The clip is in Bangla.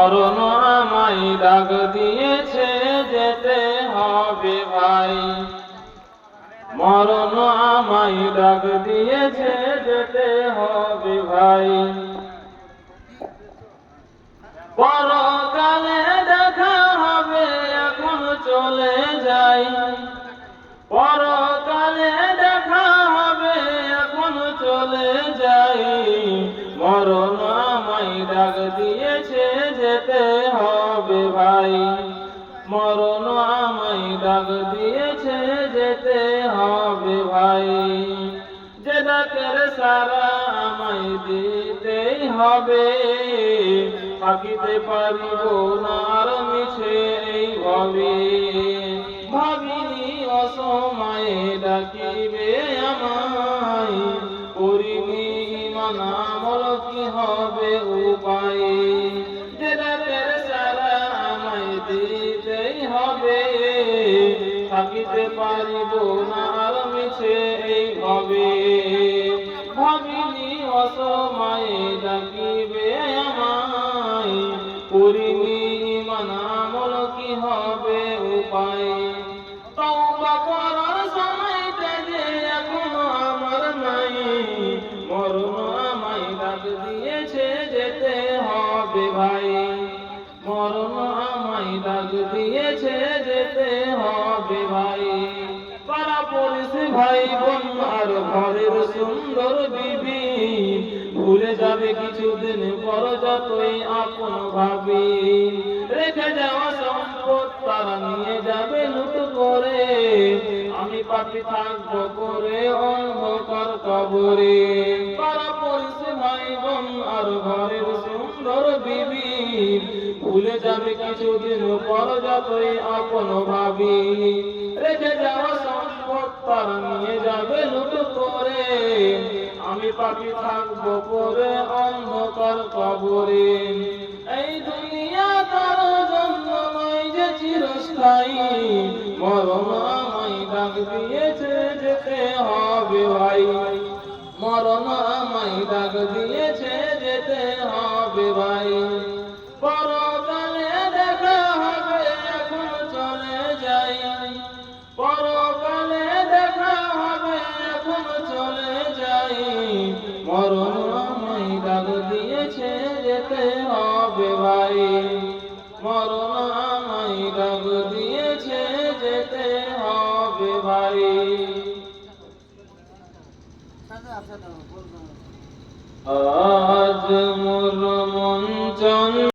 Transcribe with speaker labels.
Speaker 1: মরণ আমায় ডাক দিয়েছে যেতে হবে ভাই, মরণ আমায় ডাক দিয়েছে যেতে হবে ভাই। পরকালে দেখা হবে এখন চলে যাই, পরকালে দেখা হবে এখন চলে যাই। মরণ আমায় ডাক দিয়েছে যেতে হবে ভাই, মরণ আমায় ডাক দিয়েছে যেতে হবে ভাই। যে ডাকের সারা আমায় দিতেই হবে, থাকিতে পারিব না আর মিছে এই ভবে। ভাবিনি অসময়ে ডাকিবে আমায়, করিনি ঈমান আমল কি হবে উপায়। যে ডাকের সারা আমায় দিতেই হবে, থাকিতে পারিব না আর মিছে এই ভবে। ভাবিনি অসময়ে ডাকিবে আমায়, করিনি ঈমান আমল কি হবে উপায়। তওবা করার সময়টা যে এখনো আমার নাই, মরণ আমায় ডাক দিয়েছে যেতে হবে ভাই, মরণ আমায় ডাক দিয়েছে যেতে হবে ভাই। পাড়া পড়শি ভাই বোন আর ঘরের সুন্দর বিবি, ভুলে যাবে কিছুদিন পর যতই আপন ভাবি। রেখে যাওয়া সম্পদ তারা নিয়ে যাবে লুট করে, আমি পাপী থাকবো করে অন্ধকার কবরে। পাড়া পড়শি ভাই বোন আর ঘরের সুন্দর বিবি, ভুলে যাবে কিছুদিন পর যতই আপন ভাবি। রেখে যাওয়া সম্পদ তারা নিয়ে যাবে লুট করে, আমি পাপী থাকবো পরে অন্ধকার কবরে। এই দুনিয়া তার জন্য নয় যে চিরস্থায়ী, মরণ আমায় ডাক দিয়েছে যেতে হবে ভাই, মরণ আমায় ডাক দিয়েছে যেতে হবে ভাই। পরকালে দেখা হবে এখন চলে যাই, পরকালে দেখা হবে এখন চলে যাই। মরণ আমায় ডাক দিয়েছে যেতে হবে ভাই, মরণ আমায় ডাক দিয়েছে যেতে হবে ভাই। আজ মোর মন